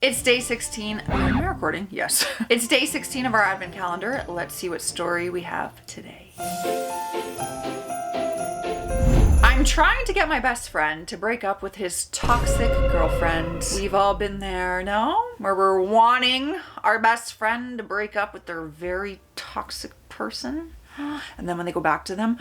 It's day 16. Am I recording? Yes. It's day 16 of our advent calendar. Let's see what story we have today. I'm trying to get my best friend to break up with his toxic girlfriend. We've all been there, no? Where we're wanting our best friend to break up with their very toxic person. And then when they go back to them,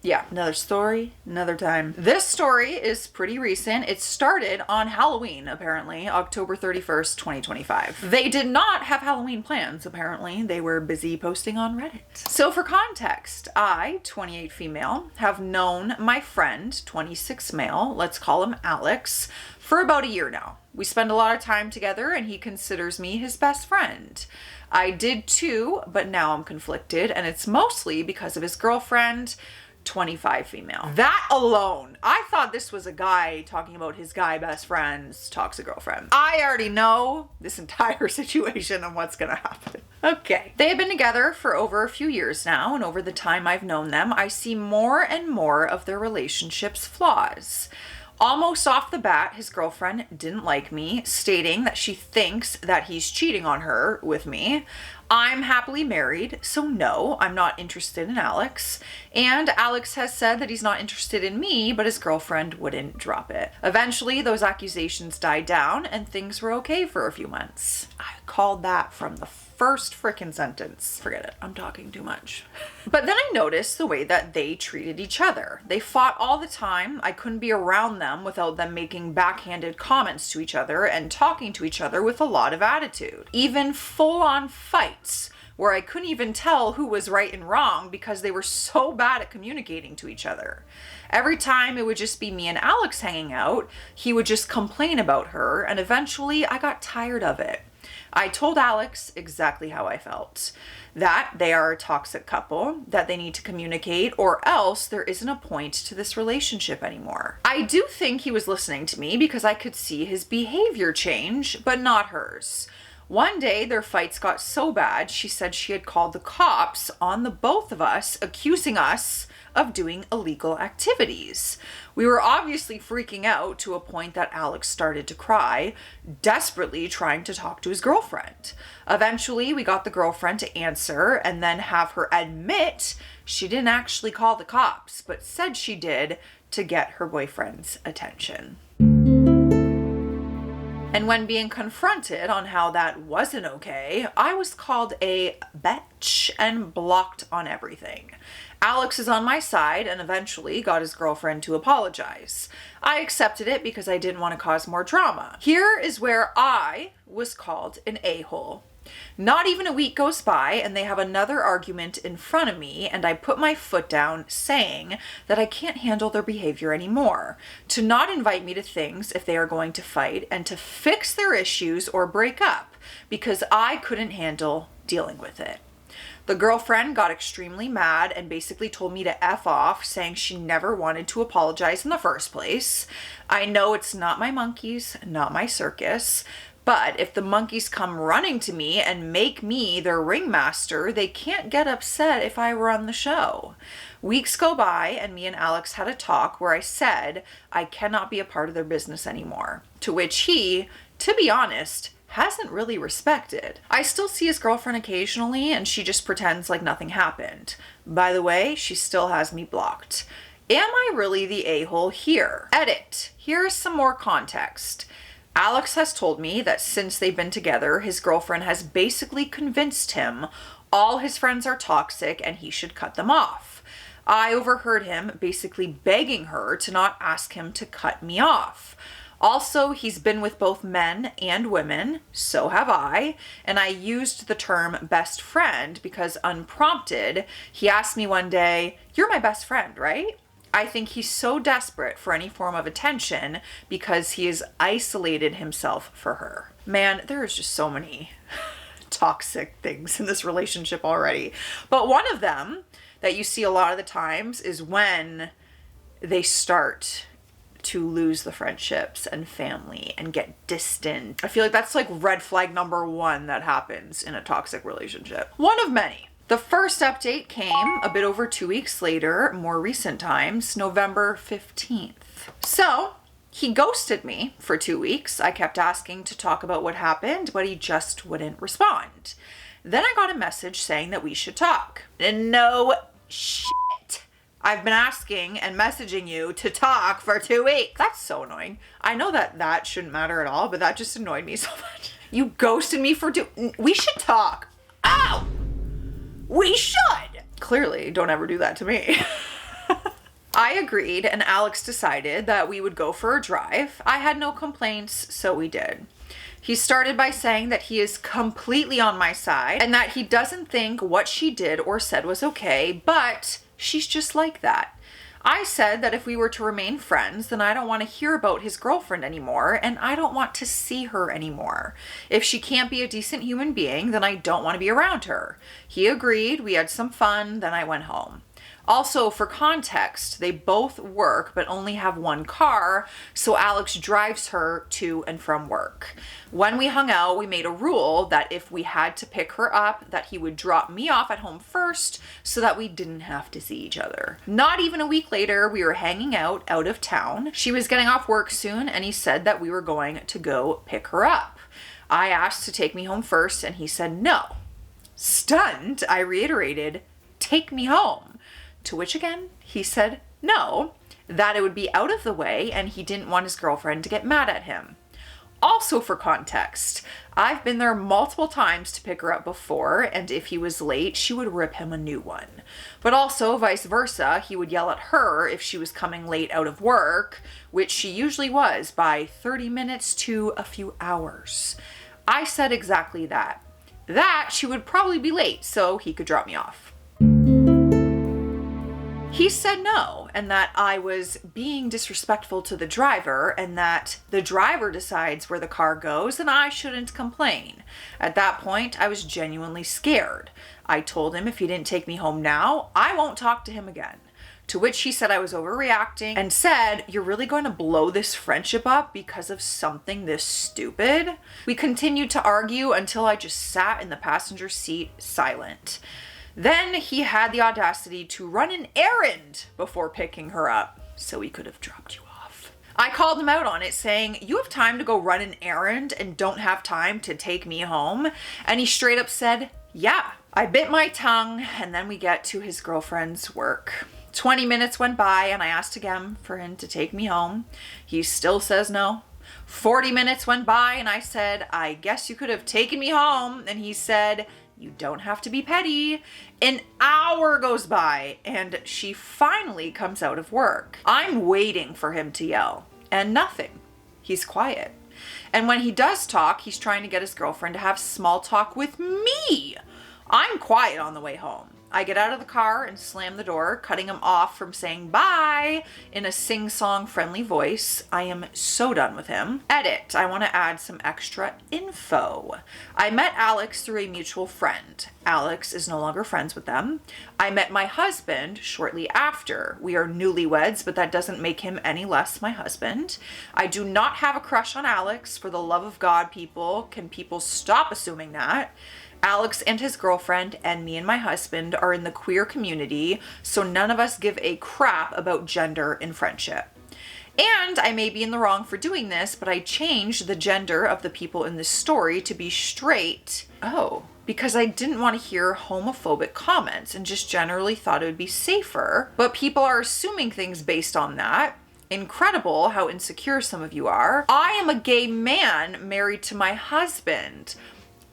yeah, another story, another time. This story is pretty recent. It started on Halloween, apparently, October 31st, 2025. They did not have Halloween plans, apparently. They were busy posting on Reddit. So for context, I, 28 female, have known my friend, 26 male, let's call him Alex, for about a year now. We spend a lot of time together and he considers me his best friend. I did too, but now I'm conflicted, and it's mostly because of his girlfriend, 25 female. That alone, I thought this was a guy talking about his guy best friend's toxic girlfriend. I already know this entire situation and what's gonna happen. Okay. They have been together for over a few years now, and over the time I've known them, I see more and more of their relationship's flaws. Almost off the bat, his girlfriend didn't like me, stating that she thinks that he's cheating on her with me. I'm happily married, so no, I'm not interested in Alex. And Alex has said that he's not interested in me, but his girlfriend wouldn't drop it. Eventually, those accusations died down and things were okay for a few months. I called that from the first frickin' sentence. Forget it, I'm talking too much. But then I noticed the way that they treated each other. They fought all the time. I couldn't be around them without them making backhanded comments to each other and talking to each other with a lot of attitude. Even full-on fights where I couldn't even tell who was right and wrong because they were so bad at communicating to each other. Every time it would just be me and Alex hanging out, he would just complain about her, and eventually I got tired of it. I told Alex exactly how I felt. That they are a toxic couple, that they need to communicate, or else there isn't a point to this relationship anymore. I do think he was listening to me because I could see his behavior change, but not hers. One day, their fights got so bad, she said she had called the cops on the both of us, accusing us of doing illegal activities. We were obviously freaking out to a point that Alex started to cry, desperately trying to talk to his girlfriend. Eventually, we got the girlfriend to answer and then have her admit she didn't actually call the cops, but said she did to get her boyfriend's attention. And when being confronted on how that wasn't okay, I was called a bitch and blocked on everything. Alex is on my side and eventually got his girlfriend to apologize. I accepted it because I didn't want to cause more drama. Here is where I was called an a-hole. Not even a week goes by and they have another argument in front of me, and I put my foot down saying that I can't handle their behavior anymore, to not invite me to things if they are going to fight, and to fix their issues or break up because I couldn't handle dealing with it. The girlfriend got extremely mad and basically told me to F off, saying she never wanted to apologize in the first place. I know it's not my monkeys, not my circus, but if the monkeys come running to me and make me their ringmaster, they can't get upset if I run the show. Weeks go by and me and Alex had a talk where I said I cannot be a part of their business anymore, to which he, to be honest, hasn't really respected. I still see his girlfriend occasionally and she just pretends like nothing happened. By the way, she still has me blocked. Am I really the a-hole here? Edit. Here's some more context. Alex has told me that since they've been together, his girlfriend has basically convinced him all his friends are toxic and he should cut them off. I overheard him basically begging her to not ask him to cut me off. Also, he's been with both men and women, so have I, and I used the term best friend because unprompted, he asked me one day, "You're my best friend, right?" I think he's so desperate for any form of attention because he has isolated himself for her. Man, there is just so many toxic things in this relationship already. But one of them that you see a lot of the times is when they start to lose the friendships and family and get distant. I feel like that's like red flag number one that happens in a toxic relationship. One of many. The first update came a bit over 2 weeks later, more recent times, November 15th. So He ghosted me for 2 weeks. I kept asking to talk about what happened, but he just wouldn't respond. Then I got a message saying that we should talk. And no shit. I've been asking and messaging you to talk for 2 weeks. That's so annoying. I know that shouldn't matter at all, but that just annoyed me so much. You ghosted me for we should talk. Oh! We should! Clearly, don't ever do that to me. I agreed, and Alex decided that we would go for a drive. I had no complaints, so we did. He started by saying that he is completely on my side and that he doesn't think what she did or said was okay, but she's just like that. I said that if we were to remain friends, then I don't want to hear about his girlfriend anymore, and I don't want to see her anymore. If she can't be a decent human being, then I don't want to be around her. He agreed, we had some fun, then I went home. Also, for context, they both work but only have one car, so Alex drives her to and from work. When we hung out, we made a rule that if we had to pick her up, that he would drop me off at home first so that we didn't have to see each other. Not even a week later, we were hanging out of town. She was getting off work soon, and he said that we were going to go pick her up. I asked to take me home first, and he said no. Stunned, I reiterated, "Take me home." To which again, he said no, that it would be out of the way and he didn't want his girlfriend to get mad at him. Also for context, I've been there multiple times to pick her up before, and if he was late, she would rip him a new one. But also vice versa, he would yell at her if she was coming late out of work, which she usually was by 30 minutes to a few hours. I said exactly that. That she would probably be late so he could drop me off. He said no, and that I was being disrespectful to the driver, and that the driver decides where the car goes and I shouldn't complain. At that point, I was genuinely scared. I told him if he didn't take me home now, I won't talk to him again. To which he said I was overreacting and said, "You're really going to blow this friendship up because of something this stupid?" We continued to argue until I just sat in the passenger seat silent. Then he had the audacity to run an errand before picking her up, so he could have dropped you off. I called him out on it, saying, "You have time to go run an errand and don't have time to take me home?" And he straight up said, "Yeah." I bit my tongue, and then we get to his girlfriend's work. 20 minutes went by, and I asked again for him to take me home. He still says no. 40 minutes went by, and I said, "I guess you could have taken me home." And he said, "You don't have to be petty." An hour goes by and she finally comes out of work. I'm waiting for him to yell and nothing. He's quiet. And when he does talk, he's trying to get his girlfriend to have small talk with me. I'm quiet on the way home. I get out of the car and slam the door, cutting him off from saying bye in a sing-song friendly voice. I am so done with him. Edit, I want to add some extra info. I met Alex through a mutual friend. Alex is no longer friends with them. I met my husband shortly after. We are newlyweds, but that doesn't make him any less my husband. I do not have a crush on Alex. For the love of God, people, can people stop assuming that? Alex and his girlfriend and me and my husband are in the queer community, so none of us give a crap about gender in friendship. And I may be in the wrong for doing this, but I changed the gender of the people in this story to be straight. Oh, because I didn't want to hear homophobic comments and just generally thought it would be safer. But people are assuming things based on that. Incredible how insecure some of you are. I am a gay man married to my husband.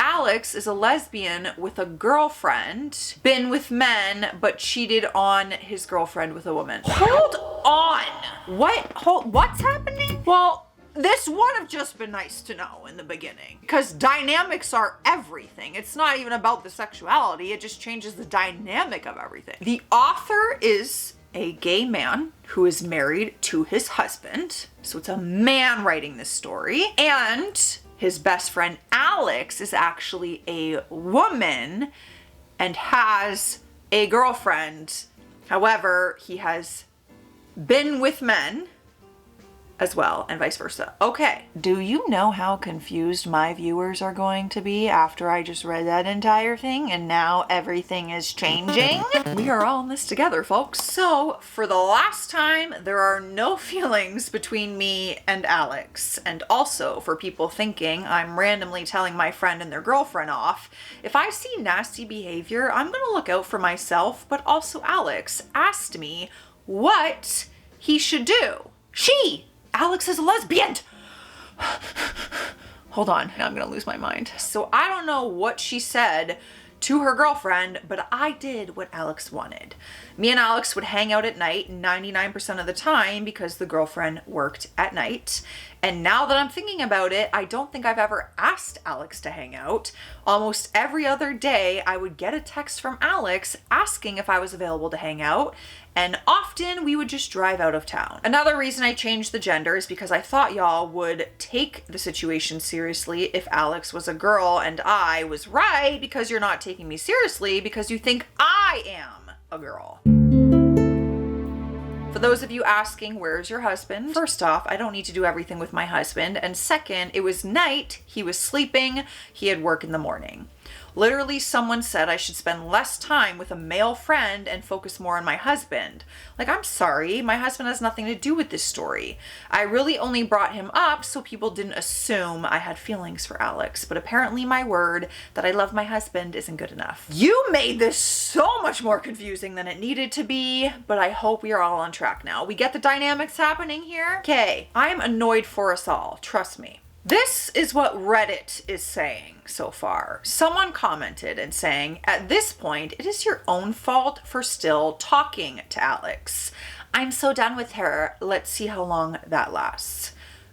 Alex is a lesbian with a girlfriend, been with men, but cheated on his girlfriend with a woman. Hold on. What's happening? Well, this would have just been nice to know in the beginning, because dynamics are everything. It's not even about the sexuality. It just changes the dynamic of everything. The author is a gay man who is married to his husband. So it's a man writing this story. And his best friend Alex is actually a woman and has a girlfriend. However, he has been with men as well, and vice versa. Okay, do you know how confused my viewers are going to be after I just read that entire thing and now everything is changing? We are all in this together, folks. So for the last time, there are no feelings between me and Alex. And also for people thinking I'm randomly telling my friend and their girlfriend off, if I see nasty behavior, I'm gonna look out for myself, but also Alex asked me what he should do. Alex is a lesbian. Hold on, now I'm gonna lose my mind. So I don't know what she said to her girlfriend, but I did what Alex wanted. Me and Alex would hang out at night 99% of the time because the girlfriend worked at night. And now that I'm thinking about it, I don't think I've ever asked Alex to hang out. Almost every other day, I would get a text from Alex asking if I was available to hang out, and often we would just drive out of town. Another reason I changed the gender is because I thought y'all would take the situation seriously if Alex was a girl and I was right because you're not taking me seriously because you think I am a girl. For those of you asking, where's your husband? First off, I don't need to do everything with my husband. And second, it was night, he was sleeping, he had work in the morning. Literally, someone said I should spend less time with a male friend and focus more on my husband. Like, I'm sorry, my husband has nothing to do with this story. I really only brought him up so people didn't assume I had feelings for Alex, but apparently my word that I love my husband isn't good enough. You made this so much more confusing than it needed to be, but I hope we are all on track now. We get the dynamics happening here? Okay, I'm annoyed for us all, trust me. This is what Reddit is saying so far. Someone commented and saying, at this point, it is your own fault for still talking to Alex. I'm so done with her. Let's see how long that lasts.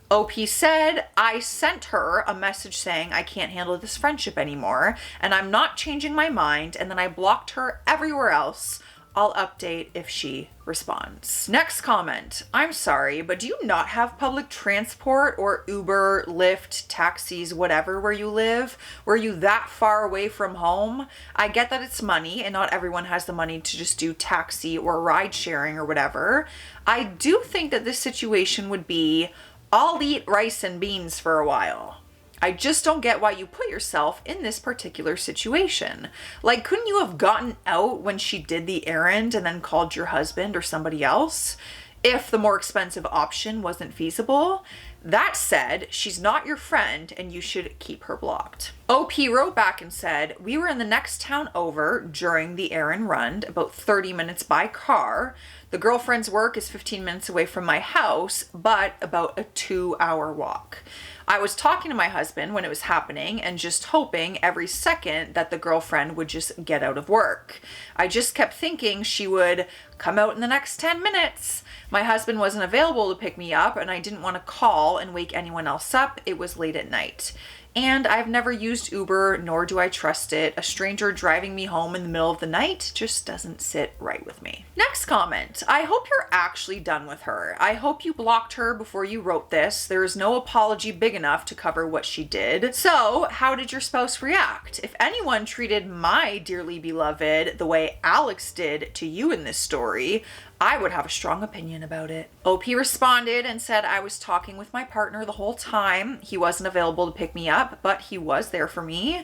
OP said, I sent her a message saying I can't handle this friendship anymore and I'm not changing my mind, and then I blocked her everywhere else. I'll update if she responds. Next comment. I'm sorry, but do you not have public transport or Uber, Lyft, taxis, whatever where you live? Were you that far away from home? I get that it's money and not everyone has the money to just do taxi or ride sharing or whatever. I do think that this situation would be, I'll eat rice and beans for a while. I just don't get why you put yourself in this particular situation. Like, couldn't you have gotten out when she did the errand and then called your husband or somebody else if the more expensive option wasn't feasible? That said, she's not your friend and you should keep her blocked. OP wrote back and said, we were in the next town over during the errand run, about 30 minutes by car. The girlfriend's work is 15 minutes away from my house, but about a 2-hour walk. I was talking to my husband when it was happening and just hoping every second that the girlfriend would just get out of work. I just kept thinking she would come out in the next 10 minutes. My husband wasn't available to pick me up and I didn't want to call and wake anyone else up. It was late at night. And I've never used Uber, nor do I trust it. A stranger driving me home in the middle of the night just doesn't sit right with me. Next comment. I hope you're actually done with her. I hope you blocked her before you wrote this. There is no apology big enough to cover what she did. So how did your spouse react? If anyone treated my dearly beloved the way Alex did to you in this story, I would have a strong opinion about it. OP responded and said, I was talking with my partner the whole time. He wasn't available to pick me up, but he was there for me.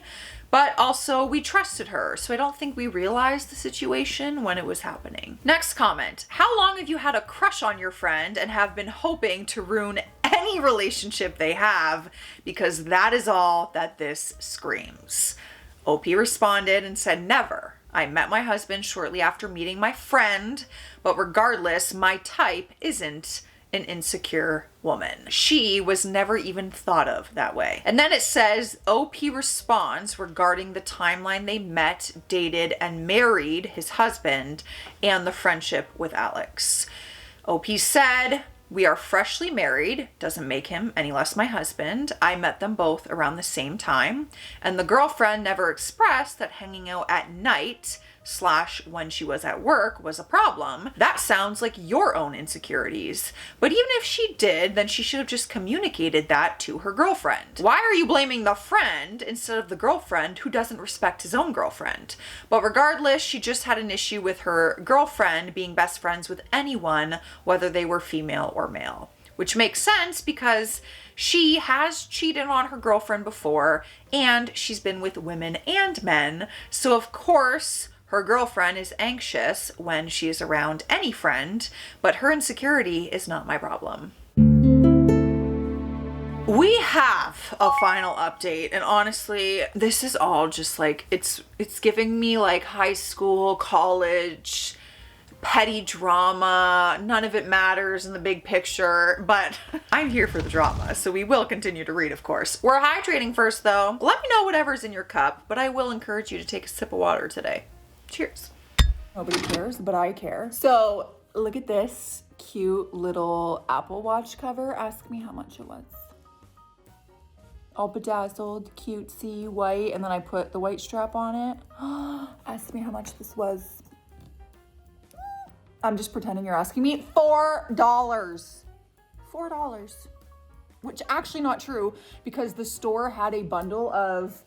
But also we trusted her, so I don't think we realized the situation when it was happening. Next comment. How long have you had a crush on your friend and have been hoping to ruin any relationship they have? Because that is all that this screams. OP responded and said, never. I met my husband shortly after meeting my friend, but regardless, my type isn't an insecure woman. She was never even thought of that way. And then it says, OP responds regarding the timeline they met, dated, and married his husband and the friendship with Alex. OP said, we are freshly married, doesn't make him any less my husband. I met them both around the same time, and the girlfriend never expressed that hanging out at night / when she was at work was a problem. That sounds like your own insecurities. But even if she did, then she should have just communicated that to her girlfriend. Why are you blaming the friend instead of the girlfriend who doesn't respect his own girlfriend? But regardless, she just had an issue with her girlfriend being best friends with anyone, whether they were female or male. which makes sense because she has cheated on her girlfriend before and she's been with women and men. So of course, her girlfriend is anxious when she is around any friend, but her insecurity is not my problem. We have a final update, and honestly, this is all just like, it's giving me like high school, college, petty drama. None of it matters in the big picture, but I'm here for the drama, so we will continue to read, of course. We're hydrating first though. Let me know whatever's in your cup, but I will encourage you to take a sip of water today. Cheers. Nobody cares, but I care. So look at this cute little Apple Watch cover. Ask me how much it was. All bedazzled, cutesy, white, and then I put the white strap on it. Ask me how much this was. I'm just pretending you're asking me. $4. $4. Which actually not true, because the store had a bundle of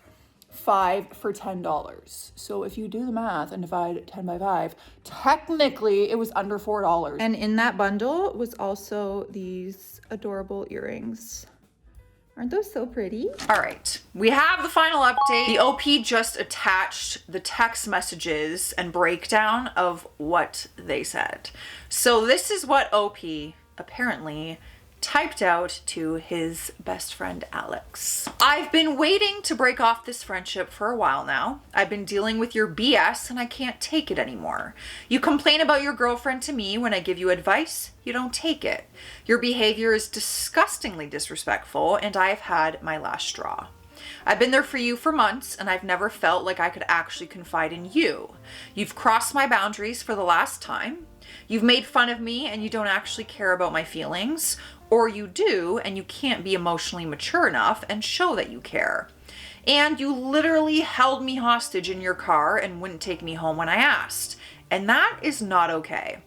5 for $10. So if you do the math and divide 10 by 5, technically it was under $4. And in that bundle was also these adorable earrings. Aren't those so pretty? All right, we have the final update. The OP just attached the text messages and breakdown of what they said. So this is what OP apparently typed out to his best friend Alex. I've been waiting to break off this friendship for a while now. I've been dealing with your BS and I can't take it anymore. You complain about your girlfriend to me when I give you advice. You don't take it. Your behavior is disgustingly disrespectful and I've had my last straw. I've been there for you for months and I've never felt like I could actually confide in you. You've crossed my boundaries for the last time. You've made fun of me and you don't actually care about my feelings. Or you do, and you can't be emotionally mature enough and show that you care. And you literally held me hostage in your car and wouldn't take me home when I asked. And that is not okay.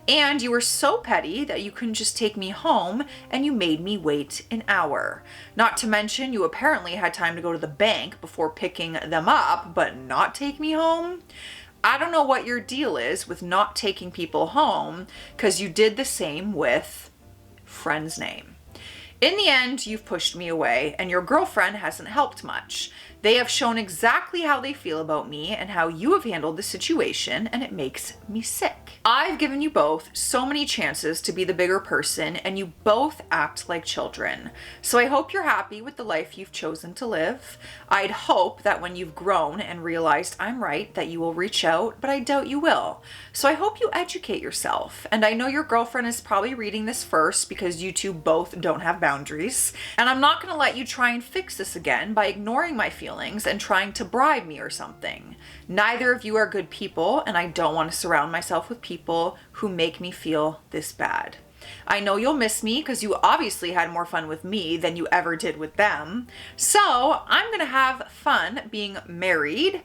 And you were so petty that you couldn't just take me home and you made me wait an hour. Not to mention you apparently had time to go to the bank before picking them up, but not take me home. I don't know what your deal is with not taking people home, because you did the same with friend's name. In the end, you've pushed me away and your girlfriend hasn't helped much. They have shown exactly how they feel about me and how you have handled the situation, and it makes me sick. I've given you both so many chances to be the bigger person and you both act like children. So I hope you're happy with the life you've chosen to live. I'd hope that when you've grown and realized I'm right that you will reach out, but I doubt you will. So I hope you educate yourself. And I know your girlfriend is probably reading this first because you two both don't have boundaries. And I'm not going to let you try and fix this again by ignoring my feelings and trying to bribe me or something. Neither of you are good people, and I don't want to surround myself with people who make me feel this bad. I know you'll miss me because you obviously had more fun with me than you ever did with them. So I'm going to have fun being married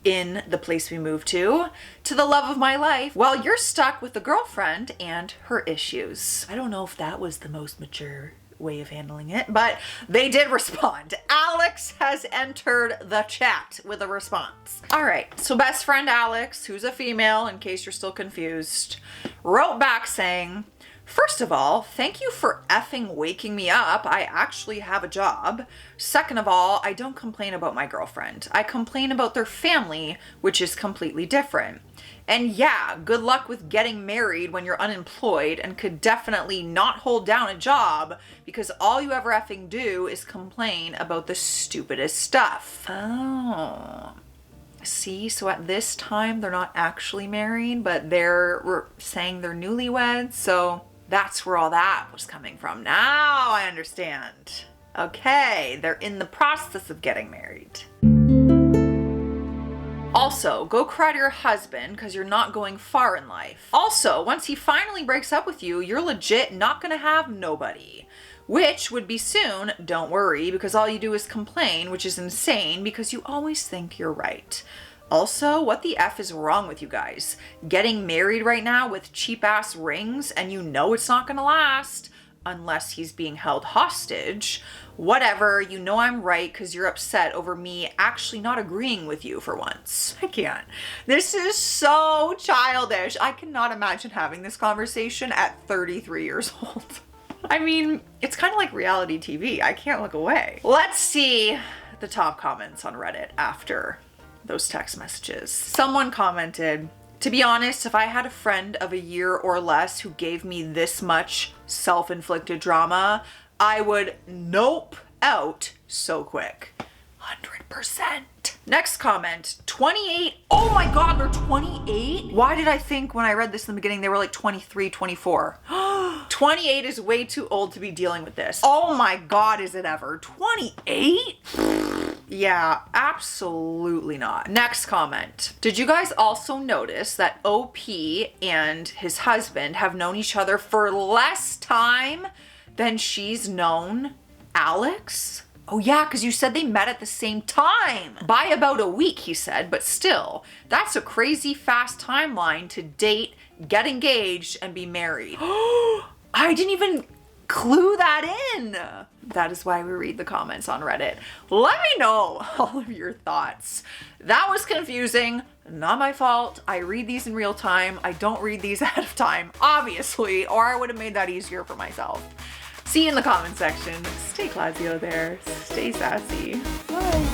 in the place we moved to the love of my life, while you're stuck with the girlfriend and her issues. I don't know if that was the most mature way of handling it, but they did respond. Alex has entered the chat with a response. All right, so best friend Alex, who's a female in case you're still confused, wrote back saying, first of all, thank you for effing waking me up. I actually have a job. Second of all, I don't complain about my girlfriend. I complain about their family, which is completely different. And yeah, good luck with getting married when you're unemployed and could definitely not hold down a job because all you ever effing do is complain about the stupidest stuff. Oh. See, so at this time, they're not actually married, but they're saying they're newlyweds. So that's where all that was coming from. Now I understand. Okay, they're in the process of getting married. Also, go cry to your husband because you're not going far in life. Also, once he finally breaks up with you, you're legit not gonna have nobody. Which would be soon, don't worry, because all you do is complain, which is insane because you always think you're right. Also, what the F is wrong with you guys? Getting married right now with cheap ass rings and you know it's not gonna last unless he's being held hostage. Whatever, you know I'm right because you're upset over me actually not agreeing with you for once. I can't. This is so childish. I cannot imagine having this conversation at 33 years old. I mean, it's kind of like reality TV. I can't look away. Let's see the top comments on Reddit after those text messages. Someone commented, to be honest, if I had a friend of a year or less who gave me this much self-inflicted drama, I would nope out so quick. 100%. Next comment, 28. Oh my God, they're 28? Why did I think when I read this in the beginning, they were like 23, 24? 28 is way too old to be dealing with this. Oh my God, is it ever? 28? Yeah, absolutely not. Next comment. Did you guys also notice that OP and his husband have known each other for less time than she's known Alex? Oh yeah, because you said they met at the same time. By about a week, he said, but still, that's a crazy fast timeline to date, get engaged, and be married. I didn't even clue that in. That is why we read the comments on Reddit. Let me know all of your thoughts. That was confusing, not my fault. I read these in real time. I don't read these ahead of time, obviously, or I would have made that easier for myself. See you in the comment section. Stay classy out there. Stay sassy. Bye.